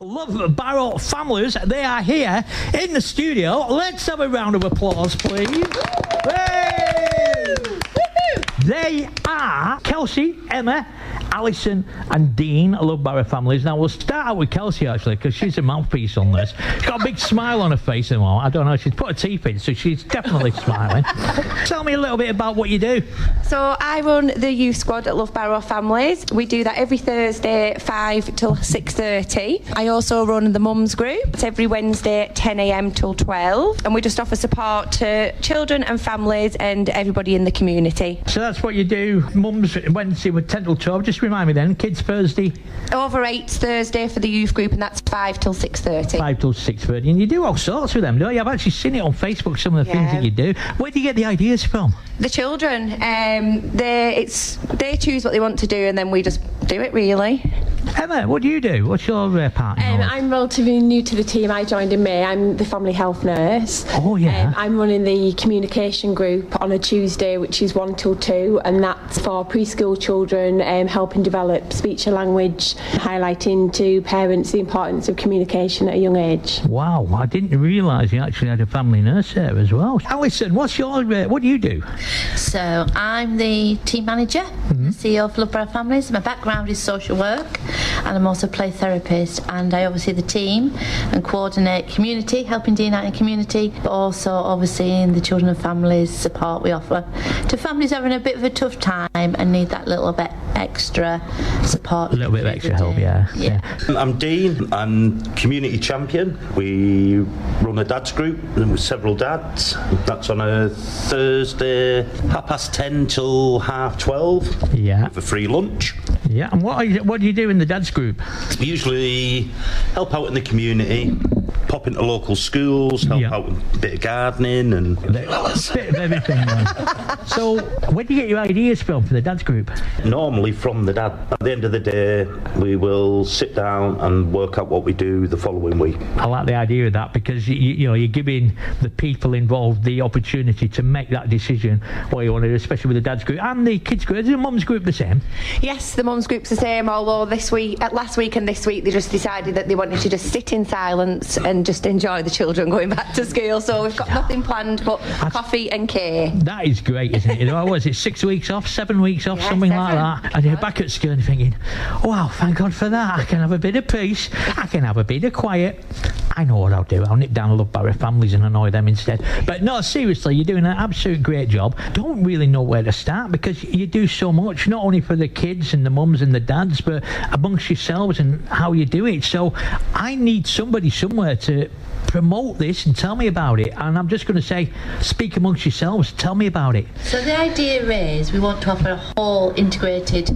Love Barrow Families, they are here in the studio. Let's have a round of applause, please. Hey! They are Kelsey, Emma, Alison and Dean. I love Barrow Families. Now we'll start out with Kelsey actually, because she's a mouthpiece on this. She's got a big smile on her face at the moment. I don't know, she's put her teeth in, so she's definitely smiling. Tell me a little bit about what you do. So I run the youth squad at Love Barrow Families. We do that every Thursday 5 till 6:30. I also run the mums group. It's every Wednesday 10 a.m. till 12, and we just offer support to children and families and everybody in the community. So that's what you do. Mums Wednesday with 10 till 12. Just remind me then, kids Thursday? Over 8's Thursday for the youth group, and that's 5 till 6:30. 5 till 6:30. And you do all sorts with them, don't you? I've actually seen it on Facebook, some of the things that you do. Where do you get the ideas from? The children. They choose what they want to do, and then we just do it, really. Emma, what do you do? What's your part? I'm relatively new to the team. I joined in May. I'm the family health nurse. Oh, yeah. I'm running the communication group on a Tuesday, which is 1 till 2, and that's for preschool children, helping develop speech and language, highlighting to parents the importance of communication at a young age. Wow, I didn't realise you actually had a family nurse there as well. Alison, what do you do? So I'm the team manager, the CEO of Love Barrow Families. My background is social work, and I'm also a play therapist, and I oversee the team and coordinate community, helping Dean out in community, but also overseeing the children and families support we offer to families having a bit of a tough time and need that little bit extra support. A little bit of extra help, yeah. I'm Dean. I'm community champion. We run a dads group with several dads. That's on a Thursday, 10:30 till 12:30. Yeah. With a free lunch. Yeah, and what do you do in the dads group? We usually help out in the community, pop into local schools, help out with a bit of gardening and a bit of everything. So, where do you get your ideas from for the dads group? Normally from the dad. At the end of the day, we will sit down and work out what we do the following week. I like the idea of that, because you're giving the people involved the opportunity to make that decision what you want to do, especially with the dads group and the kids group. Is the mums group the same? Yes, the mums group's the same, although last week and this week they just decided that they wanted to just sit in silence and just enjoy the children going back to school. So we've got nothing planned but coffee and cake. That is great, isn't it? What was it, 6 weeks off, 7 weeks off, something 7. like that? And you're back at school and thinking, wow, thank God for that. I can have a bit of peace. I can have a bit of quiet. I know what I'll do. I'll nip down and Love Barrow Families and annoy them instead. But no, seriously, you're doing an absolute great job. Don't really know where to start, because you do so much, not only for the kids and the mums and the dads, but amongst yourselves and how you do it. So I need somebody somewhere to promote this and tell me about it. And I'm just going to say, speak amongst yourselves, tell me about it. So the idea is we want to offer a whole integrated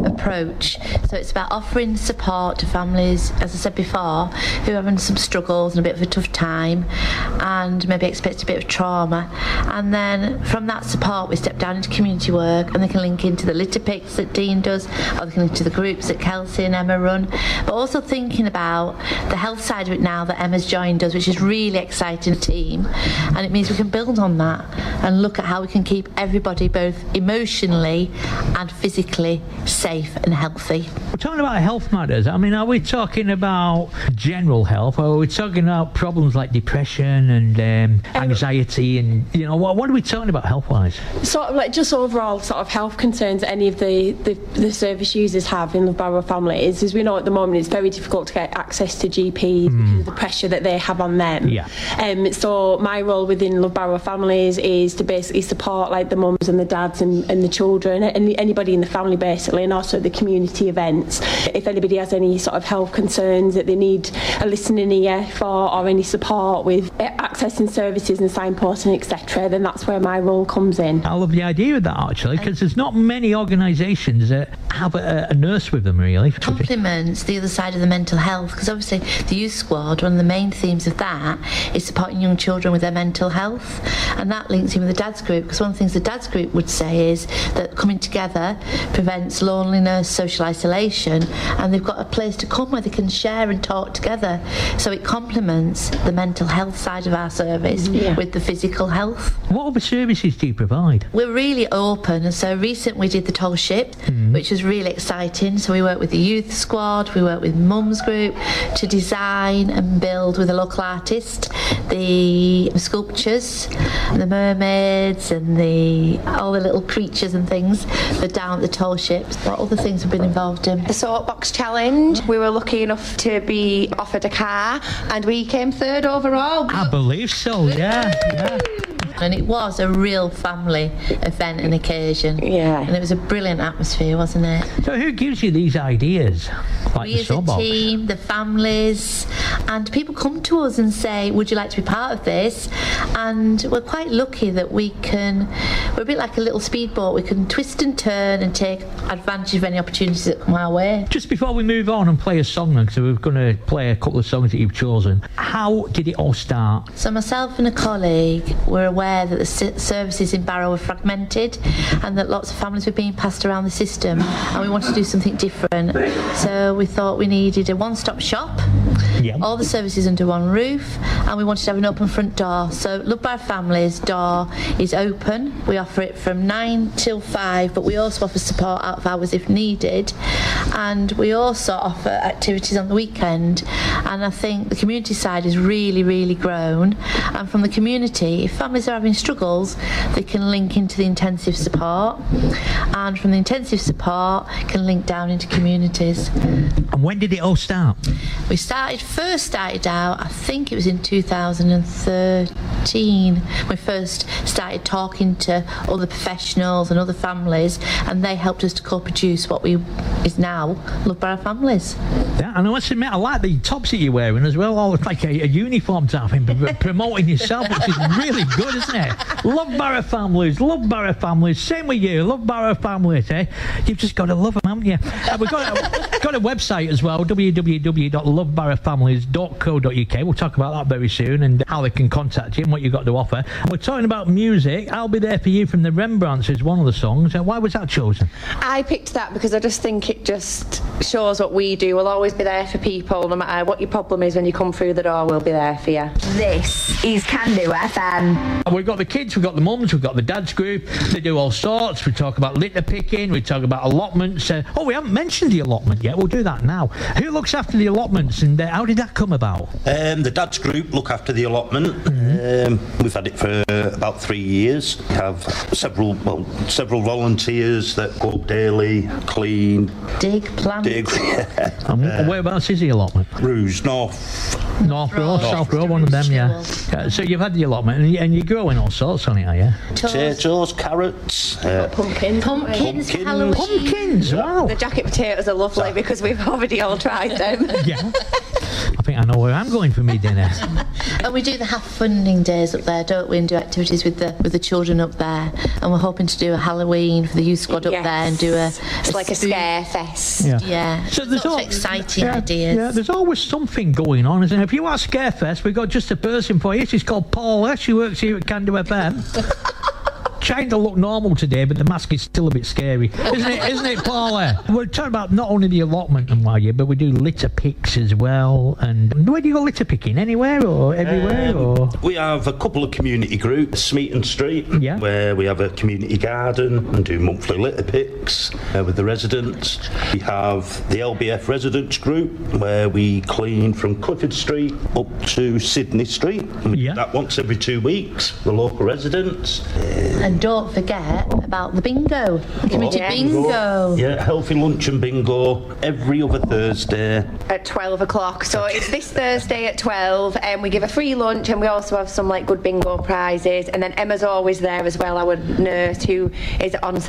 approach. So it's about offering support to families, as I said before, who are having some struggles and a bit of a tough time and maybe expect a bit of trauma. And then from that support we step down into community work, and they can link into the litter picks that Dean does, or they can link to the groups that Kelsey and Emma run. But also thinking about the health side of it now that Emma's joined us, which is really exciting team, and it means we can build on that and look at how we can keep everybody both emotionally and physically safe and healthy. We're talking about health matters. I mean, are we talking about general health, or are we talking about problems like depression and anxiety, and what are we talking about health-wise? Sort of like just overall sort of health concerns that any of the service users have in Love Barrow Families. As we know at the moment, it's very difficult to get access to GPs because of the pressure that they have on them. Yeah. So my role within Love Barrow Families is to basically support like the mums and the dads and the children and anybody in the family basically, and also the community events. If anybody has any sort of health concerns that they need a listening ear for, or any support with accessing services and signposting, etc., then that's where my role comes in. I love the idea of that actually, because there's not many organisations that have a nurse with them really. Complements the other side of the mental health, because obviously the youth squad, one of the main themes of that is supporting young children with their mental health, and that links in with the dads group, because one of the things the dads group would say is that coming together prevents loneliness, social isolation, and they've got a place to come where they can share and talk together. So it complements the mental health side of our service with the physical health. What other services do you provide? We're really open, and so recently we did the tall ship, which was was really exciting. So we worked with the youth squad, we worked with mums group to design and build with a local artist the sculptures, the mermaids and all the little creatures and things that are down at the tall ships. What other things have been involved in? The soapbox challenge. We were lucky enough to be offered a car, and we came third overall. I believe so, yeah. And it was a real family event and occasion. Yeah. And it was a brilliant atmosphere, wasn't it? So who gives you these ideas? Like We the as a soapbox? team, the families, and people come to us and say, would you like to be part of this? And we're quite lucky that we're a bit like a little speedboat. We can twist and turn and take advantage of any opportunities that come our way. Just before we move on and play a song, because we're going to play a couple of songs that you've chosen, how did it all start? So myself and a colleague were aware that the services in Barrow were fragmented and that lots of families were being passed around the system, and we wanted to do something different. So we thought we needed a one-stop shop, Yeah. all the services under one roof, and we wanted to have an open front door. So Love Barrow Families door is open. We offer it from 9 till 5, but we also offer support out of hours if needed, and we also offer activities on the weekend. And I think the community side has really, really grown, and from the community, if families are having struggles, they can link into the intensive support, and from the intensive support can link down into communities. And when did it all start? We first started out, I think it was in 2013. We first started talking to other professionals and other families, and they helped us to co-produce what is now Love Barrow Families. Yeah, and I must admit, I like the tops that you're wearing as well. All like a uniform type thing, promoting yourself, which is really good, isn't it? Love Barrow Families, Love Barrow Families. Same with you, Love Barrow Families, eh? You've just got to love them, haven't you? We've got a website as well, www.lovebarrowfamilies.co.uk. We'll talk about that very soon and how they can contact you and what you've got to offer. We're talking about music. I'll Be There For You from the Rembrandts is one of the songs. Why was that chosen? I picked that because I just think it just shows what we do. We'll always be there for people, no matter what your problem is. When you come through the door, we'll be there for you. This is Cando FM. We've got the kids, we've got the mums, we've got the dads group. They do all sorts. We talk about litter picking, we talk about allotments. We haven't mentioned the allotment yet. We'll do that now. Who looks after the allotments, and how did that come about? The dads group look after the allotment. We've had it for about 3 years. We have several volunteers that go up daily, clean, Dig, plant. And whereabouts is the allotment? Rouge, North Row, South Row, one of them, yeah. So you've had the allotment, and you're growing all sorts on it, are you? potatoes, carrots, Pumpkins for Halloween. Pumpkins, wow. The jacket potatoes are lovely because we've already all tried them. Yeah. I think I know where I'm going for me dinner. And we do the half funding days up there, don't we? And do activities with the children up there. And we're hoping to do a Halloween for the youth squad up there and do it's like a scare fest. Yeah. So there's lots of exciting ideas. Yeah, there's always something going on, isn't there? If you want Scarefest, we've got just a person for you. She's called Paula. She works here at Cando FM. Trying to look normal today, but the mask is still a bit scary, isn't it, Paula? We're talking about not only the allotment and why you, but we do litter picks as well. And where do you go litter picking? Anywhere or everywhere? Or We have a couple of community groups, Smeaton Street, where we have a community garden and do monthly litter picks with the residents. We have the LBF residents group, where we clean from Clifford Street up to Sydney Street. And we do that once every 2 weeks, the local residents. And don't forget about the bingo, community bingo. Yeah, healthy lunch and bingo every other Thursday. At 12 o'clock. So it's this Thursday at 12, and we give a free lunch, and we also have some good bingo prizes. And then Emma's always there as well, our nurse, who is on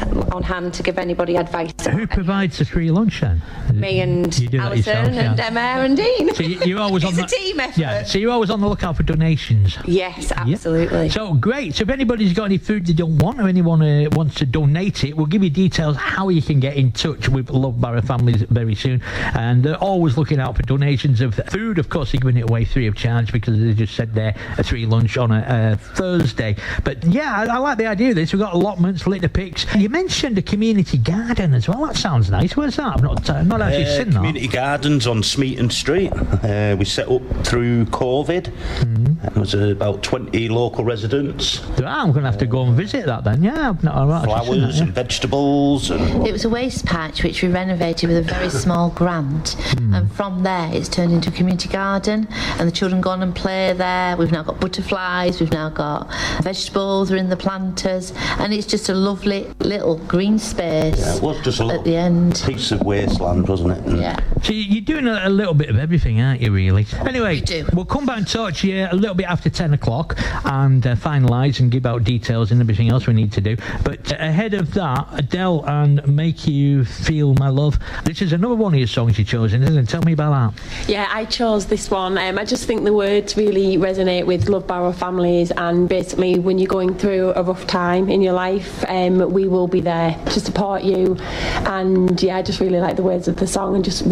hand to give anybody advice. who provides the free lunch then? Me and Alison and Emma and Dean. So you're always on a team effort. Yeah, so you're always on the lookout for donations. Yes, absolutely. So great. So if anybody's got any food they don't want, or anyone wants to donate it, we'll give you details how you can get in touch with Love Barrow Families very soon. And they're always looking out for donations of food. Of course, they're giving it away free of charge because they just said there a free lunch on a Thursday. But yeah, I like the idea of this. We've got allotments, litter picks. You mentioned a community garden as well. That sounds nice. Where's that? I've not actually seen that. Community gardens on Smeaton Street. We set up through COVID. There was about 20 local residents. I'm going to have to go and visit that then. Yeah, I've not Flowers and vegetables. And it was a waste patch which we renovated with a very small grant, and from there it's turned into a community garden, and the children go on and play there. We've now got butterflies, we've now got vegetables are in the planters, and it's just a lovely little green space. Yeah, it was just a at the end piece of wasteland, wasn't it? And yeah. So you're doing a little bit of everything, aren't you, really? Anyway, We do. We'll come back and talk to you a little bit after 10 o'clock and finalise and give out details and everything else we need to do. But ahead of that, Adele and Make You Feel My Love. This is another one of your songs you've chosen, isn't it? Tell me about that. Yeah, I chose this one. I just think the words really resonate with Love Barrow Families, and basically when you're going through a rough time in your life, we will be there to support you. And yeah, I just really like the words of the song, and just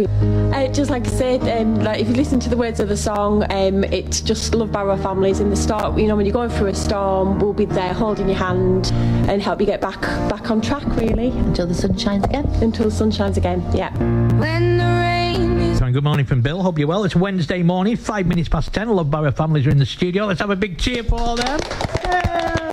like I said, like if you listen to the words of the song, it's just Love Barrow Families in the start. You know, when you're going through a storm, we'll be there holding your hand and help you get back on track, really. until the sun shines again. Until the sun shines again, yeah. When the rain is So, good morning from Bill. Hope you're well. It's Wednesday morning, 5 minutes past 10. Love Barrow Families are in the studio. Let's have a big cheer for all them. Yeah.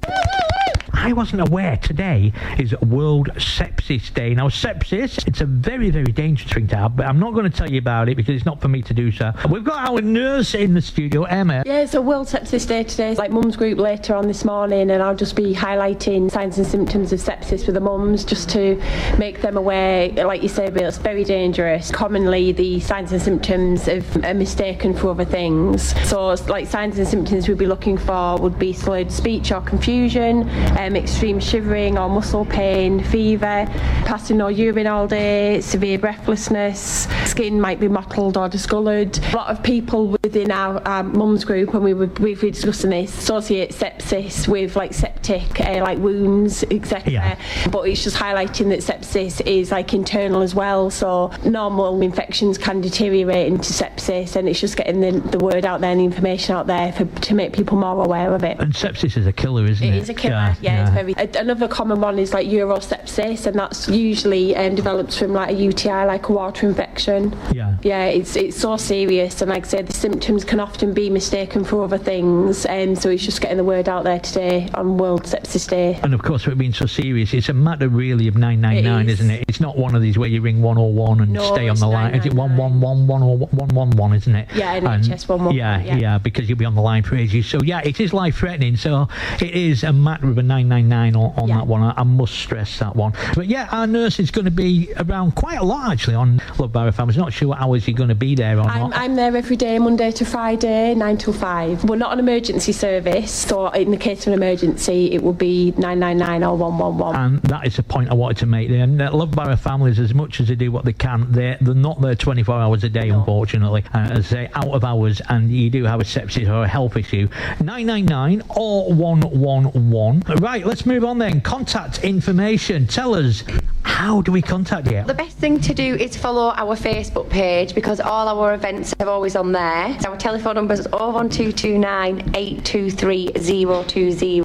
I wasn't aware today is World Sepsis Day. Now, sepsis, it's a very, very dangerous thing to have, but I'm not going to tell you about it because it's not for me to do so. We've got our nurse in the studio, Emma. Yeah, it's a World Sepsis Day today. It's like Mums Group later on this morning, and I'll just be highlighting signs and symptoms of sepsis for the mums, just to make them aware. Like you say, Bill, it's very dangerous. Commonly, the signs and symptoms are mistaken for other things. So, like signs and symptoms we'd be looking for would be slurred speech or confusion, extreme shivering or muscle pain, fever, passing or urine all day, severe breathlessness, skin might be mottled or discoloured. A lot of people within our mums group, when we were briefly discussing this, associate sepsis with like septic, like wounds, etc. Yeah. But it's just highlighting that sepsis is like internal as well, so normal infections can deteriorate into sepsis, and it's just getting the word out there and the information out there to make people more aware of it. And sepsis is a killer, isn't it? It is a killer, yeah. It's very. Another common one is like urosepsis, and that's usually develops from like a UTI, like a water infection. Yeah. Yeah, it's so serious, and like I said, the symptoms can often be mistaken for other things, and so it's just getting the word out there today on World Sepsis Day. And of course, for it being so serious, it's a matter really of 999, isn't it? It's not one of these where you ring 101 and stay on the line. Is it 111 or 111, isn't it? Yeah, NHS 111. Yeah, because you'll be on the line for ages. So yeah, it is life-threatening. So it is a matter of a 999 on that one. I must stress that one. But yeah, our nurse is going to be around quite a lot actually on Love Barrow Families. Not sure what hours you're going to be there or not. I'm there every day, Monday to Friday, 9 till 5. We're not an emergency service, so in the case of an emergency, it will be 999 or 111. And that is the point I wanted to make there. And Love Barrow Families, as much as they do what they can, they're not there 24 hours a day, unfortunately. As they out of hours, and you do have a sepsis or a health issue, 999 or 111. Right, let's move on then. Contact information. Tell us, how do we contact you? The best thing to do is follow our Facebook page, because all our events are always on there. Our telephone number is 01229 823 020,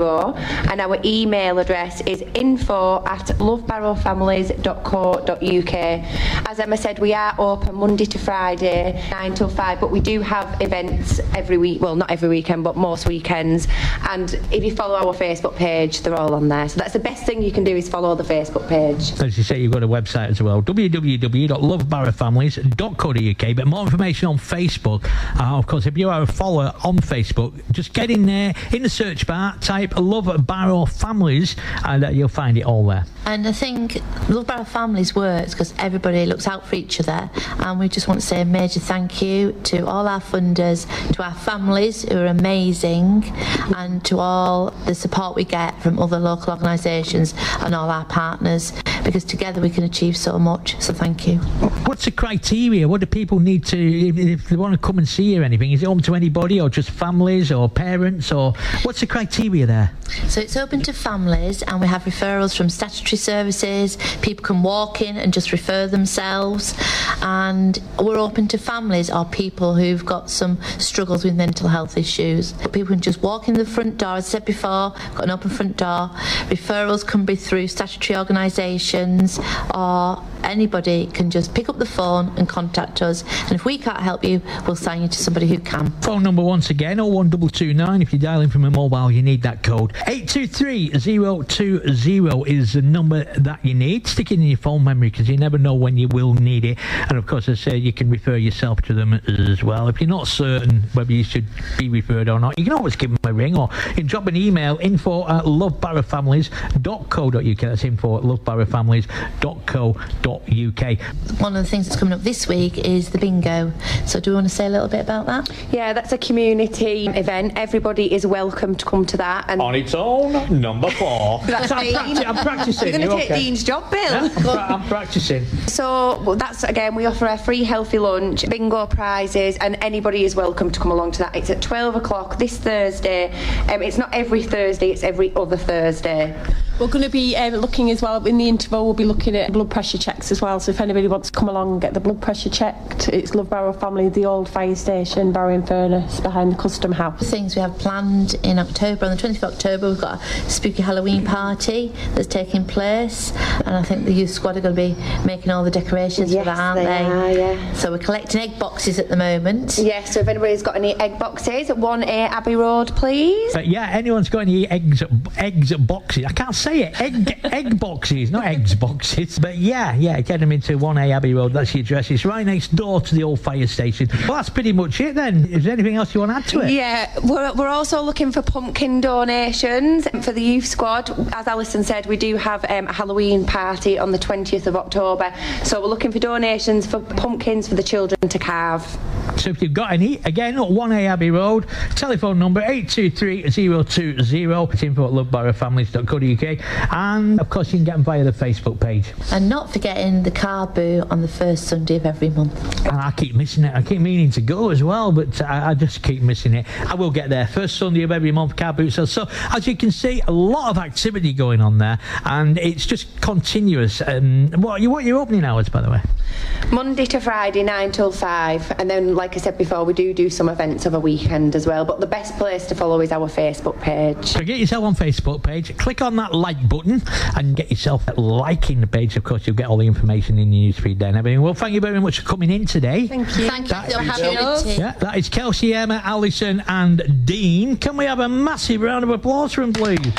and our email address is info@lovebarrowfamilies.co.uk. As Emma said, we are open Monday to Friday, 9 till 5, but we do have events every week. Well, not every weekend, but most weekends. And if you follow our Facebook page, they're all on there. So that's the best thing you can do, is follow the Facebook page. As you say, you've got a website as well, www.lovebarrowfamilies.co.uk, but more information on Facebook. Of course, if you are a follower on Facebook, just get in there, in the search bar, type Love Barrow Families, and you'll find it all there. And I think Love Barrow Families works because everybody looks out for each other, and we just want to say a major thank you to all our funders, to our families who are amazing, and to all the support we get from other local organisations and all our partners, because together we can achieve so much. So thank you. What's the criteria? What do people need to, if they want to come and see you or anything? Is it open to anybody, or just families or parents, or what's the criteria there? So it's open to families, and we have referrals from statutory services. People can walk in and just refer themselves, and we're open to families or people who've got some struggles with mental health issues. People can just walk in the front door. As I said before, got an open front door. Referrals can be through statutory organisations, donations, or anybody can just pick up the phone and contact us, and if we can't help you, we'll sign you to somebody who can. Phone number once again, 01229. If you're dialing from a mobile, you need that code. 823020 is the number that you need. Stick it in your phone memory, because you never know when you will need it. And of course, as I say, you can refer yourself to them as well. If you're not certain whether you should be referred or not, you can always give them a ring, or you can drop an email, info@lovebarrowfamilies.co.uk. That's info@lovebarrowfamilies.co.uk. One of the things that's coming up this week is the bingo. So do you want to say a little bit about that? Yeah, that's a community event. Everybody is welcome to come to that. And On its own, number 4. That's I'm practicing. You're going to take okay? Dean's job, Bill. Yeah, I'm practicing. So that's, again, we offer a free healthy lunch, bingo prizes, and anybody is welcome to come along to that. It's at 12 o'clock this Thursday. It's not every Thursday, it's every other Thursday. We're going to be looking as well, in the interval, we'll be looking at blood pressure checks as well. So if anybody wants to come along and get the blood pressure checked, it's Love Barrow Family, the old fire station, Barrow and Furnace, behind the Custom House. Things we have planned in October. On the 20th of October, we've got a spooky Halloween party that's taking place, and I think the youth squad are going to be making all the decorations for that, aren't they? Are, yeah. So we're collecting egg boxes at the moment. Yes, so if anybody's got any egg boxes, 1A Abbey Road, please. But yeah, anyone's got any eggs boxes? I can't say it. Egg boxes, not eggs boxes. But yeah, get them into 1A Abbey Road. That's your address. It's right next door to the old fire station. Well, that's pretty much it then. Is there anything else you want to add to it? Yeah, we're also looking for pumpkin donations for the youth squad. As Alison said, we do have a Halloween party on the 20th of October. So we're looking for donations for pumpkins for the children to carve. So if you've got any, again, 1A Abbey Road, telephone number 823020. It's info@lovebarrowfamilies.co.uk. And of course, you can get them via the Facebook page. And not forgetting the car boo on the first Sunday of every month. And I keep missing it. I keep meaning to go as well, but I just keep missing it. I will get there. First Sunday of every month, car boot sale. So as you can see, a lot of activity going on there, and it's just continuous. What are your opening hours, by the way? Monday to Friday, 9 till 5. And then, like I said before, we do some events of a weekend as well. But the best place to follow is our Facebook page. So get yourself on Facebook page, click on that like button, and get yourself liking the page. Of course, you'll get all the information in your newsfeed there and everything. Well, thank you very much for coming in today. Thank you. Thank you for having us. Yeah, that is Kelsey, Emma, Alison and Dean. Can we have a massive round of applause for them, please?